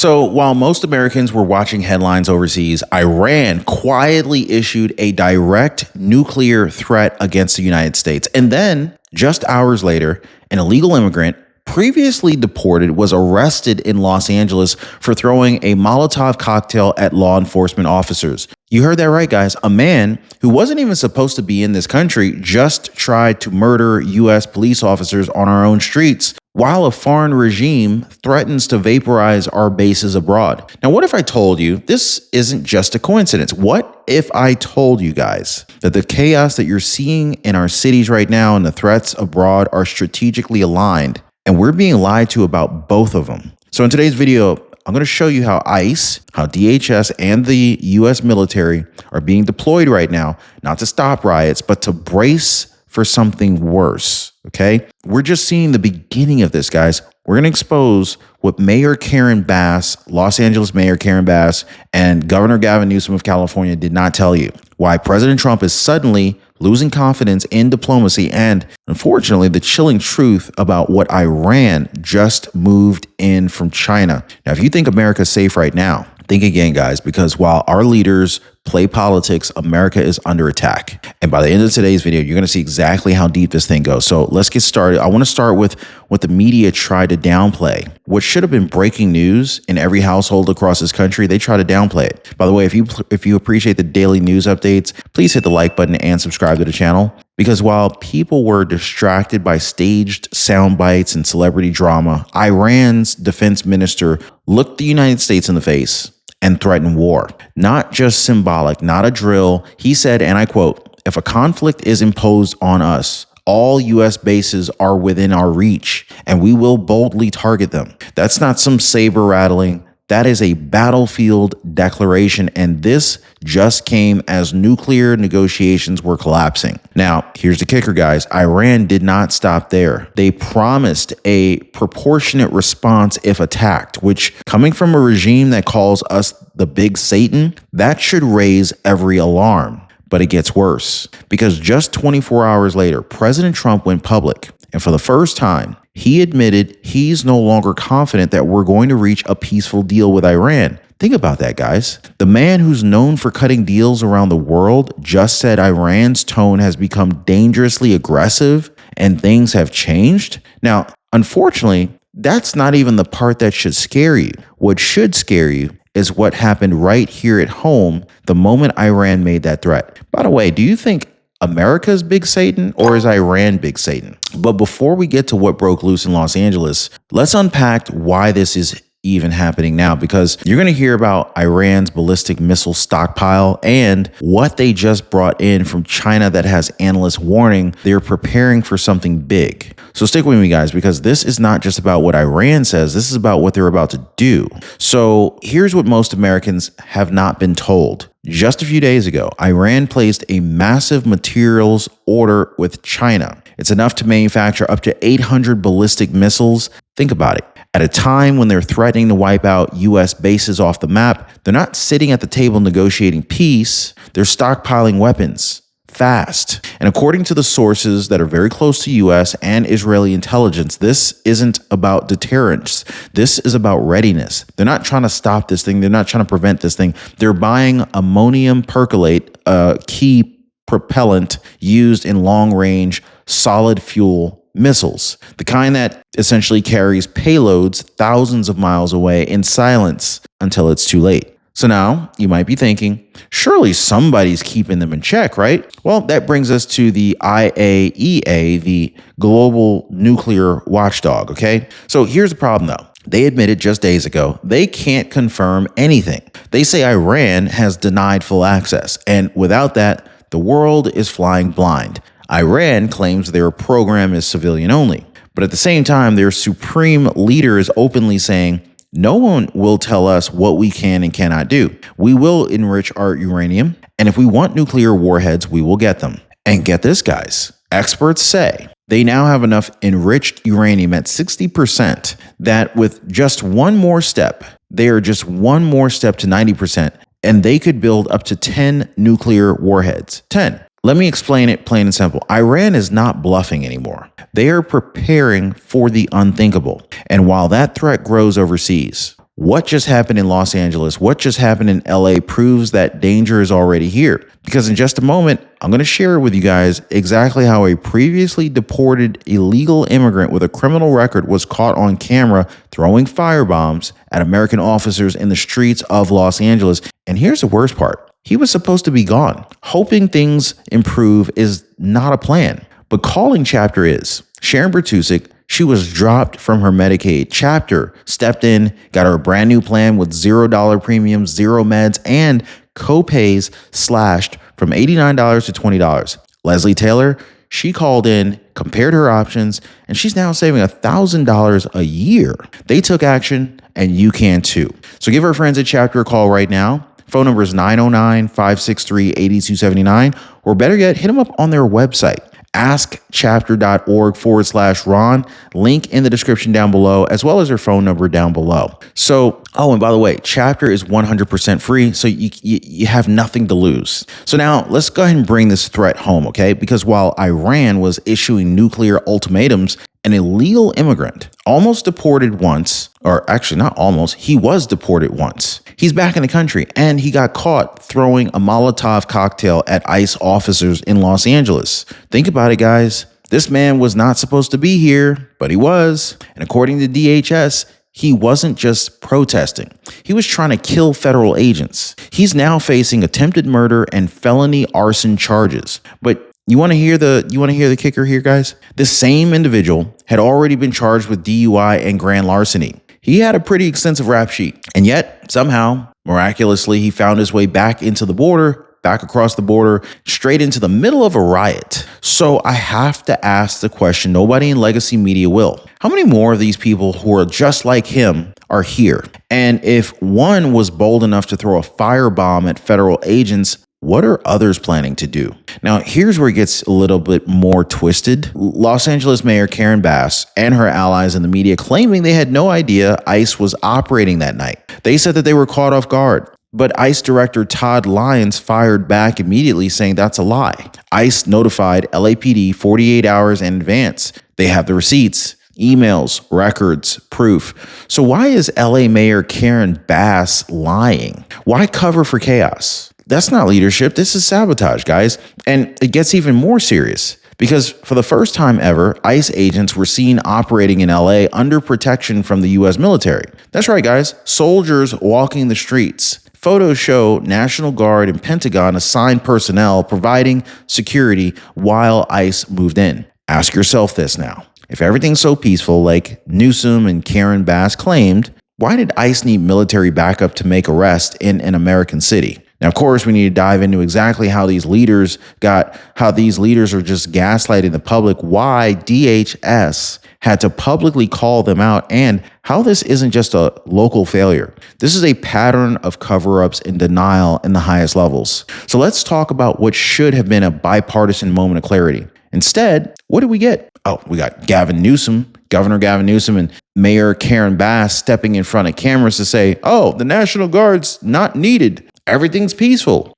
So while most Americans were watching headlines overseas, Iran quietly issued a direct nuclear threat against the United States. And then, just hours later, an illegal immigrant previously deported was arrested in Los Angeles for throwing a Molotov cocktail at law enforcement officers. You heard that right, guys. A man who wasn't even supposed to be in this country just tried to murder U.S. police officers on our own streets, while a foreign regime threatens to vaporize our bases abroad. Now, what if I told you this isn't just a coincidence? What if I told you guys that the chaos that you're seeing in our cities right now and the threats abroad are strategically aligned, and we're being lied to about both of them? So in today's video, I'm going to show you how ICE, how DHS, and the U.S. military are being deployed right now, not to stop riots, but to brace for something worse, okay? We're just seeing the beginning of this, guys. We're going to expose what Mayor Karen Bass, Los Angeles Mayor Karen Bass, and Governor Gavin Newsom of California did not tell you. Why President Trump is suddenly losing confidence in diplomacy, and unfortunately, the chilling truth about what Iran just moved in from China. Now, if you think America's safe right now, think again, guys, because while our leaders play politics, America is under attack. And by the end of today's video, you're going to see exactly how deep this thing goes. So let's get started. I want to start with what the media tried to downplay. What should have been breaking news in every household across this country, they try to downplay it. By the way, if you appreciate the daily news updates, please hit the like button and subscribe to the channel. Because while people were distracted by staged sound bites and celebrity drama, Iran's defense minister looked the United States in the face and threatened war. Not just symbolic, not a drill. He said, and I quote, "If a conflict is imposed on us, all U.S. bases are within our reach, and we will boldly target them." That's not some saber rattling. That is a battlefield declaration, and this just came as nuclear negotiations were collapsing. Now, here's the kicker, guys. Iran did not stop there. They promised a proportionate response if attacked, which, coming from a regime that calls us the Big Satan, that should raise every alarm. But it gets worse, because just 24 hours later, President Trump went public, and for the first time, he admitted he's no longer confident that we're going to reach a peaceful deal with Iran. Think about that, guys. The man who's known for cutting deals around the world just said Iran's tone has become dangerously aggressive and things have changed. Now, unfortunately, that's not even the part that should scare you. What should scare you is what happened right here at home the moment Iran made that threat. By the way, do you think America's Big Satan, or is Iran Big Satan? But before we get to what broke loose in Los Angeles, let's unpack why this is even happening now, because you're going to hear about Iran's ballistic missile stockpile and what they just brought in from China that has analysts warning they're preparing for something big. So stick with me, guys, because this is not just about what Iran says. This is about what they're about to do. So here's what most Americans have not been told. Just a few days ago, Iran placed a massive materials order with China. It's enough to manufacture up to 800 ballistic missiles. Think about it. At a time when they're threatening to wipe out U.S. bases off the map, they're not sitting at the table negotiating peace. They're stockpiling weapons fast. And according to the sources that are very close to U.S. and Israeli intelligence, this isn't about deterrence. This is about readiness. They're not trying to stop this thing. They're not trying to prevent this thing. They're buying ammonium perchlorate, a key propellant used in long-range solid fuel missiles, the kind that essentially carries payloads thousands of miles away in silence until it's too late. So now you might be thinking, surely somebody's keeping them in check, right? Well, that brings us to the IAEA, the global nuclear watchdog, okay? So here's the problem, though. They admitted just days ago they can't confirm anything. They say Iran has denied full access, and without that, the world is flying blind. Iran claims their program is civilian only, but at the same time, their supreme leader is openly saying, no one will tell us what we can and cannot do. We will enrich our uranium, and if we want nuclear warheads, we will get them. And get this, guys, experts say they now have enough enriched uranium at 60% that with just one more step, they are just one more step to 90%, and they could build up to 10 nuclear warheads. 10. Let me explain it plain and simple. Iran is not bluffing anymore. They are preparing for the unthinkable. And while that threat grows overseas, what just happened in Los Angeles, what just happened in LA proves that danger is already here. Because in just a moment, I'm going to share with you guys exactly how a previously deported illegal immigrant with a criminal record was caught on camera throwing firebombs at American officers in the streets of Los Angeles. And here's the worst part. He was supposed to be gone. Hoping things improve is not a plan, but calling Chapter is. Sharon Bertusik, she was dropped from her Medicaid. Chapter stepped in, got her a brand new plan with $0 premiums, zero meds, and co-pays slashed from $89 to $20. Leslie Taylor, she called in, compared her options, and she's now saving $1,000 a year. They took action, and you can too. So give our friends at Chapter a call right now. Phone number is 909-563-8279, or better yet, hit them up on their website, askchapter.org/Ron. Link in the description down below, as well as their phone number down below. So, and by the way, Chapter is 100% free, so you have nothing to lose. So now let's go ahead and bring this threat home, okay? Because while Iran was issuing nuclear ultimatums, an illegal immigrant almost deported once, or actually not almost, he was deported once. He's back in the country and he got caught throwing a Molotov cocktail at ICE officers in Los Angeles. Think about it, guys. This man was not supposed to be here, but he was. And according to DHS, he wasn't just protesting. He was trying to kill federal agents. He's now facing attempted murder and felony arson charges. But you want to hear the kicker here, guys? This same individual had already been charged with DUI and grand larceny. He had a pretty extensive rap sheet, and yet somehow, miraculously, he found his way back across the border, straight into the middle of a riot. So I have to ask the question nobody in legacy media will. How many more of these people who are just like him are here? And if one was bold enough to throw a firebomb at federal agents, what are others planning to do? Now, here's where it gets a little bit more twisted. Los Angeles Mayor Karen Bass and her allies in the media claiming they had no idea ICE was operating that night. They said that they were caught off guard. But ICE Director Todd Lyons fired back immediately, saying that's a lie. ICE notified LAPD 48 hours in advance. They have the receipts, emails, records, proof. So why is LA Mayor Karen Bass lying? Why cover for chaos? That's not leadership. This is sabotage, guys. And it gets even more serious because for the first time ever, ICE agents were seen operating in LA under protection from the U.S. military. That's right, guys. Soldiers walking the streets. Photos show National Guard and Pentagon assigned personnel providing security while ICE moved in. Ask yourself this now. If everything's so peaceful like Newsom and Karen Bass claimed, why did ICE need military backup to make arrests in an American city? Now, of course, we need to dive into exactly how these leaders are just gaslighting the public, why DHS had to publicly call them out, and how this isn't just a local failure. This is a pattern of cover-ups and denial in the highest levels. So let's talk about what should have been a bipartisan moment of clarity. Instead, what did we get? Oh, we got Governor Gavin Newsom and Mayor Karen Bass stepping in front of cameras to say, oh, the National Guard's not needed. Everything's peaceful.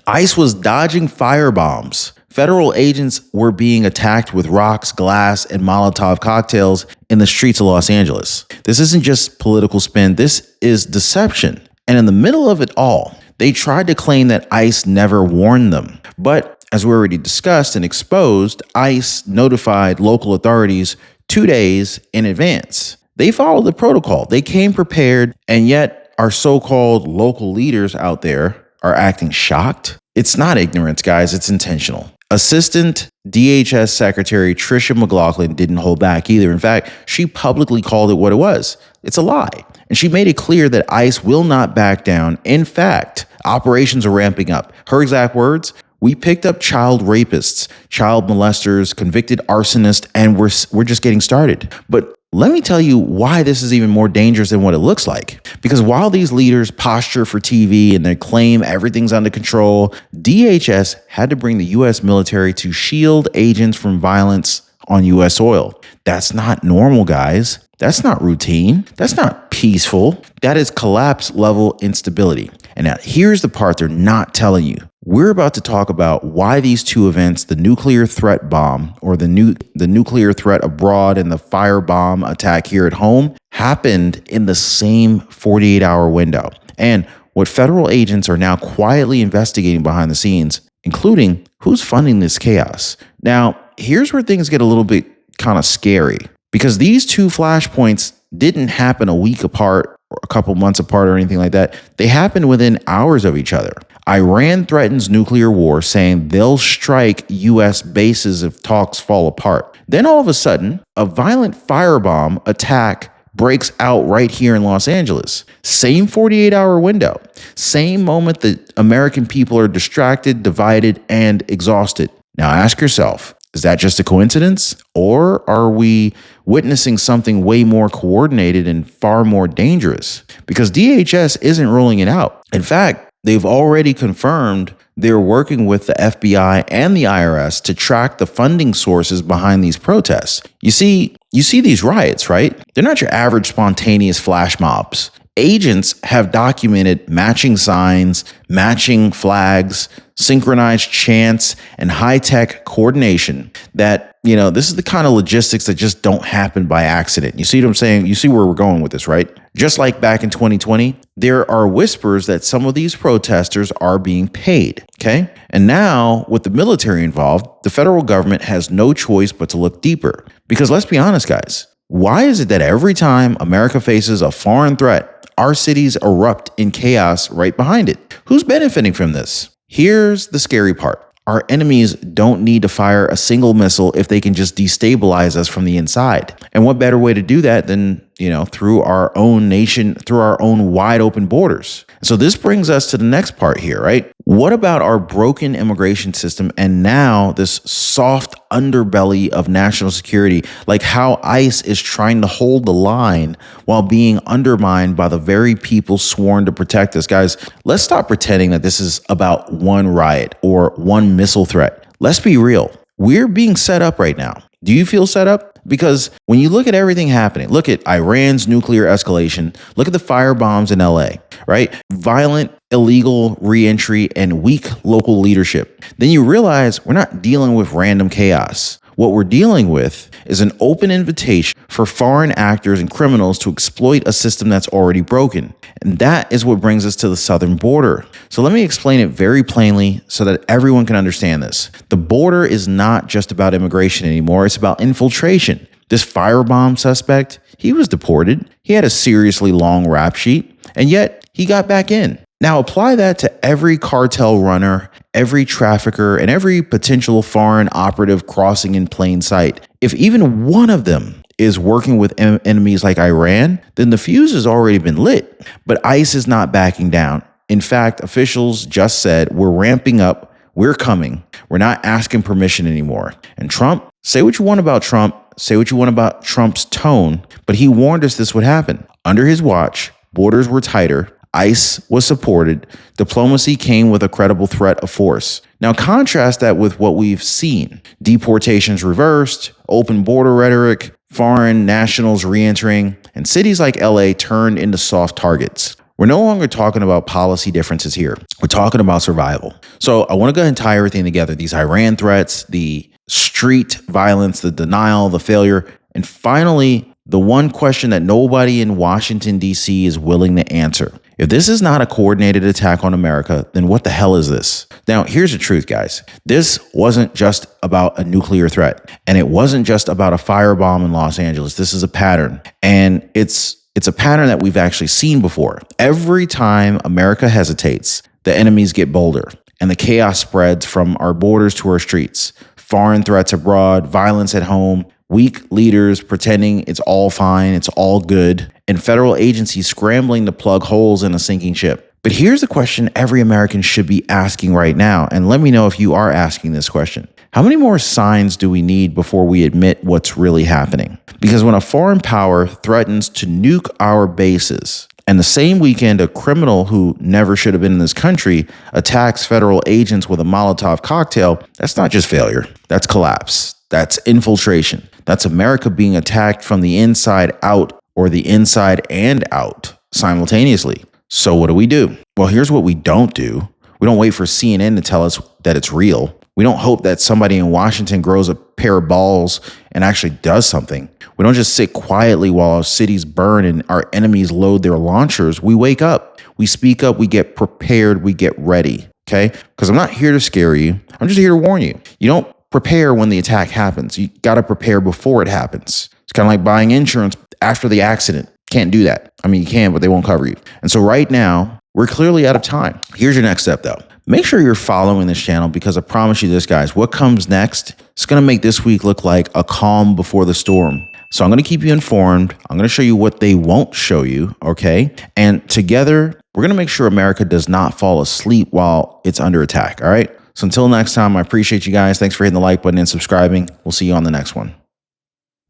ICE was dodging firebombs. Federal agents were being attacked with rocks, glass, and Molotov cocktails in the streets of Los Angeles. This isn't just political spin. This is deception. And in the middle of it all, they tried to claim that ICE never warned them. But as we already discussed and exposed, ICE notified local authorities 2 days in advance. They followed the protocol. They came prepared, and yet our so-called local leaders out there are acting shocked. It's not ignorance, guys. It's intentional. Assistant DHS Secretary Tricia McLaughlin didn't hold back either. In fact, she publicly called it what it was. It's a lie. And she made it clear that ICE will not back down. In fact, operations are ramping up. Her exact words, we picked up child rapists, child molesters, convicted arsonists, and we're just getting started. But let me tell you why this is even more dangerous than what it looks like. Because while these leaders posture for TV and they claim everything's under control, DHS had to bring the U.S. military to shield agents from violence on U.S. soil. That's not normal, guys. That's not routine. That's not peaceful. That is collapse level instability. And now here's the part they're not telling you. We're about to talk about why these two events, the nuclear threat bomb or the nuclear threat abroad and the firebomb attack here at home, happened in the same 48-hour window. And what federal agents are now quietly investigating behind the scenes, including who's funding this chaos. Now, here's where things get a little bit kind of scary, because these two flashpoints didn't happen a week apart or a couple months apart or anything like that. They happened within hours of each other. Iran threatens nuclear war, saying they'll strike U.S. bases if talks fall apart. Then all of a sudden, a violent firebomb attack breaks out right here in Los Angeles. Same 48-hour window. Same moment that American people are distracted, divided, and exhausted. Now ask yourself, is that just a coincidence? Or are we witnessing something way more coordinated and far more dangerous? Because DHS isn't ruling it out. In fact, they've already confirmed they're working with the FBI and the IRS to track the funding sources behind these protests. You see these riots, right? They're not your average spontaneous flash mobs. Agents have documented matching signs, matching flags, synchronized chants, and high-tech coordination that, this is the kind of logistics that just don't happen by accident. You see what I'm saying? You see where we're going with this, right? Just like back in 2020, there are whispers that some of these protesters are being paid, okay? And now, with the military involved, the federal government has no choice but to look deeper. Because let's be honest, guys, why is it that every time America faces a foreign threat, our cities erupt in chaos right behind it? Who's benefiting from this? Here's the scary part. Our enemies don't need to fire a single missile if they can just destabilize us from the inside. And what better way to do that than, through our own nation, through our own wide open borders? So this brings us to the next part here, right? What about our broken immigration system and now this soft underbelly of national security, like how ICE is trying to hold the line while being undermined by the very people sworn to protect us? Guys, let's stop pretending that this is about one riot or one missile threat. Let's be real. We're being set up right now. Do you feel set up? Because when you look at everything happening, look at Iran's nuclear escalation, look at the fire bombs in LA, right? Violent, illegal reentry and weak local leadership. Then you realize we're not dealing with random chaos. What we're dealing with is an open invitation for foreign actors and criminals to exploit a system that's already broken. And that is what brings us to the southern border. So let me explain it very plainly so that everyone can understand this. The border is not just about immigration anymore. It's about infiltration. This firebomb suspect, he was deported. He had a seriously long rap sheet, and yet he got back in. Now apply that to every cartel runner, every trafficker, and every potential foreign operative crossing in plain sight. If even one of them is working with enemies like Iran, then the fuse has already been lit. But ICE is not backing down. In fact, officials just said, we're ramping up, we're coming. We're not asking permission anymore. And Trump, say what you want about Trump, say what you want about Trump's tone, but he warned us this would happen. Under his watch, borders were tighter, ICE was supported, diplomacy came with a credible threat of force. Now contrast that with what we've seen. Deportations reversed, open border rhetoric, foreign nationals re-entering, and cities like LA turned into soft targets. We're no longer talking about policy differences here. We're talking about survival. So I want to go ahead and tie everything together. These Iran threats, the street violence, the denial, the failure, and finally, the one question that nobody in Washington, D.C. is willing to answer. If this is not a coordinated attack on America, then what the hell is this? Now, here's the truth, guys. This wasn't just about a nuclear threat, and it wasn't just about a firebomb in Los Angeles. This is a pattern, and it's a pattern that we've actually seen before. Every time America hesitates, the enemies get bolder, and the chaos spreads from our borders to our streets. Foreign threats abroad, violence at home, weak leaders pretending it's all fine, it's all good, and federal agencies scrambling to plug holes in a sinking ship. But here's the question every American should be asking right now, and let me know if you are asking this question. How many more signs do we need before we admit what's really happening? Because when a foreign power threatens to nuke our bases, and the same weekend a criminal who never should have been in this country attacks federal agents with a Molotov cocktail, that's not just failure, that's collapse. That's infiltration. That's America being attacked from the inside out or the inside and out simultaneously. So what do? Well, here's what we don't do. We don't wait for CNN to tell us that it's real. We don't hope that somebody in Washington grows a pair of balls and actually does something. We don't just sit quietly while our cities burn and our enemies load their launchers. We wake up, we speak up, we get prepared, we get ready, okay? Because I'm not here to scare you. I'm just here to warn you. You don't prepare when the attack happens. You got to prepare before it happens. It's kind of like buying insurance after the accident. Can't do that. I mean, you can, but they won't cover you. And so right now, we're clearly out of time. Here's your next step, though. Make sure you're following this channel because I promise you this, guys, what comes next, it's going to make this week look like a calm before the storm. So I'm going to keep you informed. I'm going to show you what they won't show you, okay? And together, we're going to make sure America does not fall asleep while it's under attack, all right? So until next time, I appreciate you guys. Thanks for hitting the like button and subscribing. We'll see you on the next one.